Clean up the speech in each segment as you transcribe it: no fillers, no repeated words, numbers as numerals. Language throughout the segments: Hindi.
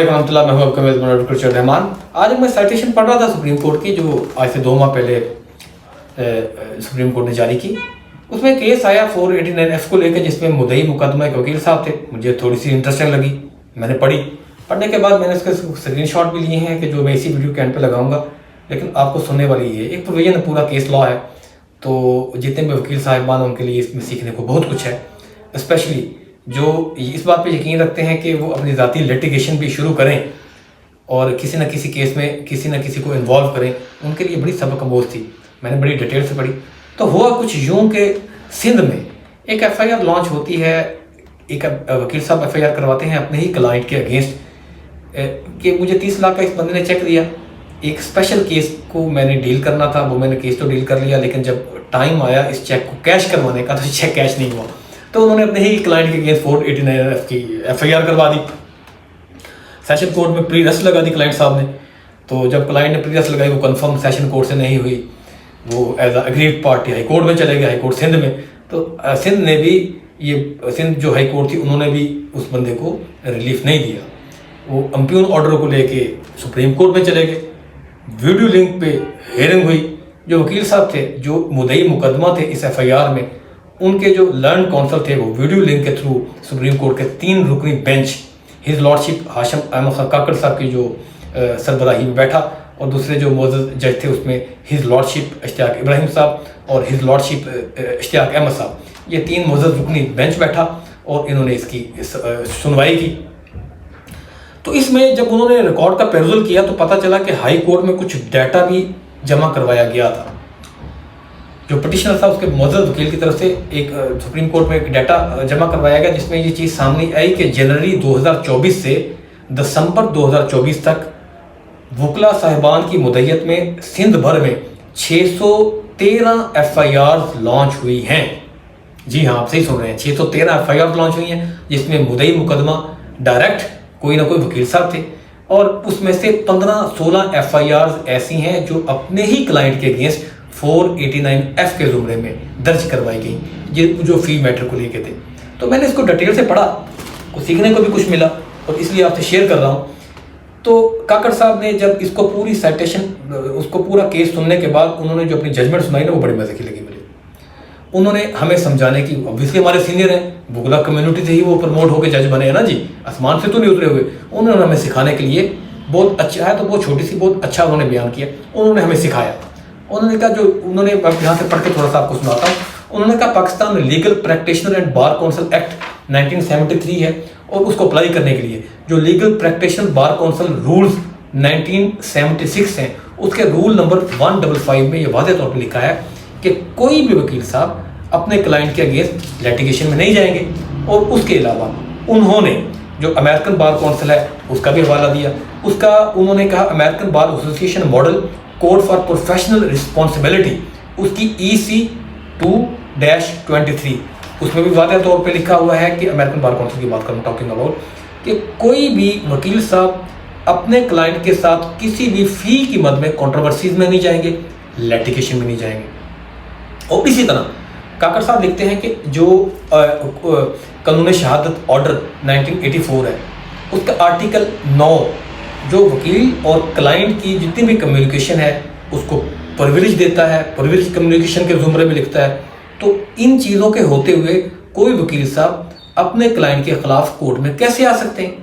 रहमतुल्लाह, मैं हूं आपका मेज़बान डॉक्टर रहमान। आज मैं साइटेशन पढ़ रहा था सुप्रीम कोर्ट की, जो आज से 2 माह पहले सुप्रीम कोर्ट ने जारी की। उसमें केस आया 489F को लेकर, जिसमें मुद्दई मुकदमा एक वकील साहब थे। मुझे थोड़ी सी इंटरेस्टिंग लगी, मैंने पढ़ने के बाद मैंने उसके स्क्रीनशॉट भी लिए हैं कि जो मैं इसी वीडियो के एंड पे लगाऊंगा। लेकिन आपको सुनने वाली ये एक प्रोविजन पूरा केस लॉ है, तो जितने भी वकील साहिबान उनके लिए इसमें सीखने को बहुत कुछ है। स्पेशली जो इस बात पे यकीन रखते हैं कि वो अपनी ज़ाती लिटिगेशन भी शुरू करें और किसी न किसी केस में किसी न किसी को इन्वॉल्व करें, उनके लिए बड़ी सबक आमोज़ थी। मैंने बड़ी डिटेल से पढ़ी। तो हुआ कुछ यूँ कि सिंध में एक FIR लॉन्च होती है। एक वकील साहब FIR करवाते हैं अपने ही क्लाइंट के अगेंस्ट कि मुझे 30 लाख का इस बंदे ने चेक दिया। एक स्पेशल केस को मैंने डील करना था, वो मैंने केस तो डील कर लिया, लेकिन जब टाइम आया इस चेक को कैश करवाने का तो चेक कैश नहीं हुआ। तो उन्होंने अपने ही क्लाइंट के अगेंस्ट 489F की FIR करवा दी। सेशन कोर्ट में प्री रेस्ट लगा दी क्लाइंट साहब ने। तो जब क्लाइंट ने प्री रेस्ट लगाई, वो कंफर्म सेशन कोर्ट से नहीं हुई, वो as aggrieved party high court में चले गए, हाई कोर्ट सिंध में। तो सिंध ने भी सिंध जो हाई कोर्ट थी, उन्होंने भी उस बंदे को रिलीफ नहीं दिया। वो अम्प्यून ऑर्डर को लेके सुप्रीम कोर्ट में चले गए। वीडियो लिंक पे हेयरिंग हुई। जो वकील साहब थे, जो मुद्दई मुकदमा थे इस FIR में, उनके जो लर्न काउंसिल थे, वो वीडियो लिंक के थ्रू सुप्रीम कोर्ट के 3 रुकनी bench his lordship Hashim Ahmed Khan Kakar sahab की जो सरबराही में बैठा, और दूसरे जो मौजूद जज थे उसमें हिज लॉर्डशिप इश्तियाक इब्राहिम साहब और हिज लॉर्डशिप इश्तियाक अहमद साहब, ये 3 मौजूद रुकनी बेंच बैठा और इन्होंने इसकी सुनवाई की। तो इसमें जब उन्होंने रिकॉर्ड का पेरुजल किया तो पता चला कि हाई कोर्ट में कुछ डाटा भी जमा करवाया गया था। जो पिटिशनर था उसके मौजूद वकील की तरफ से एक सुप्रीम कोर्ट में एक डाटा जमा करवाया गया, जिसमें ये चीज़ सामने आई कि जनवरी 2024 से दिसंबर 2024 तक वकला साहिबान की मुद्दत में सिंध भर में 613 FIR लॉन्च हुई हैं। जी हाँ, आप सही सुन रहे हैं, 613 FIR लॉन्च हुई हैं, जिसमें मुद्दई मुकदमा डायरेक्ट कोई ना कोई वकील साहब थे, और उसमें से 15-16 FIR ऐसी हैं जो अपने ही क्लाइंट के अगेंस्ट 489F के जुमरे में दर्ज करवाई गई, जो फी मैटर को लेके थे। तो मैंने इसको डिटेल से पढ़ा, कुछ सीखने को भी कुछ मिला, और इसलिए आपसे शेयर कर रहा हूँ। तो काकड़ साहब ने जब इसको पूरी साइटेशन, उसको पूरा केस सुनने के बाद उन्होंने जो अपनी जजमेंट सुनाई ना, वो बड़ी मजे की लगी मुझे। उन्होंने हमें समझाने की, ऑब्वियसली हमारे सीनियर हैं, बुगला कम्युनिटी से ही वो प्रमोट होकर जज बने हैं ना जी, आसमान से तो नहीं उतरे हुए। उन्होंने हमें सिखाने के लिए बहुत अच्छा है, तो बहुत छोटी सी बहुत अच्छा उन्होंने बयान किया, उन्होंने हमें सिखाया। उन्होंने कहा, जो उन्होंने यहाँ से पढ़ के थोड़ा सा आपको सुनाता हूँ। उन्होंने कहा Pakistan legal practitioner and bar council act 1973 है, और उसको अप्लाई करने के लिए जो legal practitioner bar council rules 1976 हैं, उसके रूल नंबर 155 में ये वाज़ेह तौर पर लिखा है कि कोई भी वकील साहब अपने क्लाइंट के अगेंस्ट लिटिगेशन में नहीं जाएंगे। और उसके अलावा उन्होंने जो अमेरिकन बार काउंसिल है उसका भी हवाला दिया। उसका उन्होंने कहा American bar association model code for professional responsibility, उसकी EC 2-23, उसमें भी वाज़ेह तौर पे लिखा हुआ है कि अमेरिकन बार काउंसिल की बात करूँ टॉकिंग अबाउट, कि कोई भी वकील साहब अपने क्लाइंट के साथ किसी भी फ़ी की मद में कंट्रोवर्सीज में नहीं जाएंगे, लिटिगेशन में नहीं जाएंगे। और इसी तरह काकड़ साहब लिखते हैं कि जो कानून शहादत ऑर्डर 1984 है, उसका आर्टिकल 9 जो वकील और क्लाइंट की जितनी भी कम्युनिकेशन है उसको प्रिविलेज देता है, प्रिविलेज कम्युनिकेशन के जुमरे में लिखता है। तो इन चीज़ों के होते हुए कोई वकील साहब अपने क्लाइंट के खिलाफ कोर्ट में कैसे आ सकते हैं।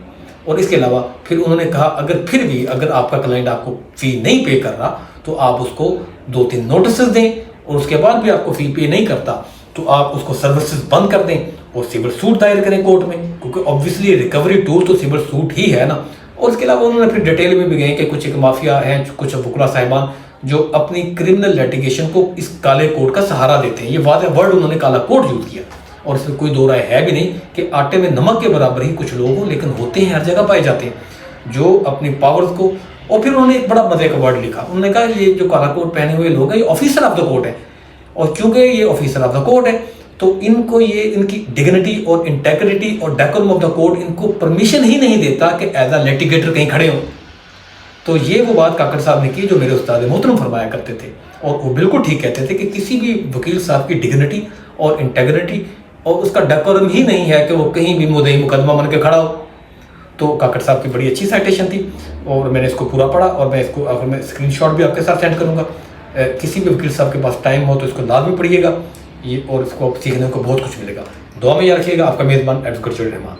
और इसके अलावा फिर उन्होंने कहा, अगर आपका क्लाइंट आपको फ़ी नहीं पे कर रहा तो आप उसको 2-3 नोटिस दें, और उसके बाद भी आपको फ़ी पे नहीं करता तो आप उसको सर्विसेज बंद कर दें और सिविल सूट दायर करें कोर्ट में, क्योंकि ऑब्वियसली रिकवरी टूल तो सिविल सूट ही है ना। और इसके अलावा उन्होंने फिर डिटेल में भी गए कि कुछ एक माफिया हैं, कुछ वकला साहिबान जो अपनी क्रिमिनल लिटिगेशन को इस काले कोड का सहारा देते हैं। ये वाज़ेह वर्ड उन्होंने काला कोड यूज़ किया, और इसमें कोई दो राय है भी नहीं कि आटे में नमक के बराबर ही कुछ लोग हों, लेकिन होते हैं, हर जगह पाए जाते हैं जो अपनी पावर्स को। और फिर उन्होंने एक बड़ा मजे का वर्ड लिखा, उन्होंने कहा ये जो काला कोट पहने हुए लोग हैं ये ऑफिसर ऑफ द कोर्ट है, और चूंकि ये ऑफिसर ऑफ द कोर्ट है तो इनको ये इनकी डिग्निटी और इंटेग्रिटी और डेकोरम ऑफ द कोर्ट इनको परमिशन ही नहीं देता कि एज अ लिटिगेटर कहीं खड़े हों। तो ये वो बात काकड़ साहब ने की जो मेरे उस्ताद मोहतरम फरमाया करते थे, और वो बिल्कुल ठीक कहते थे कि किसी भी वकील साहब की डिग्निटी और इंटेग्रिटी और उसका डेकोरम ही नहीं है कि वो कहीं भी मुद्दई मुकदमा बन के खड़ा हो। तो काकड़ साहब की बड़ी अच्छी साइटेशन थी और मैंने इसको पूरा पढ़ा और मैं इसको अगर मैं स्क्रीनशॉट भी आपके साथ सेंड करूँगा। किसी भी वकील साहब के पास टाइम हो तो इसको लाजमी पढ़िएगा ये, और इसको सीखने को बहुत कुछ मिलेगा। दुआ में याद रखिएगा। आपका मेज़बान एडवोकेट रहमान।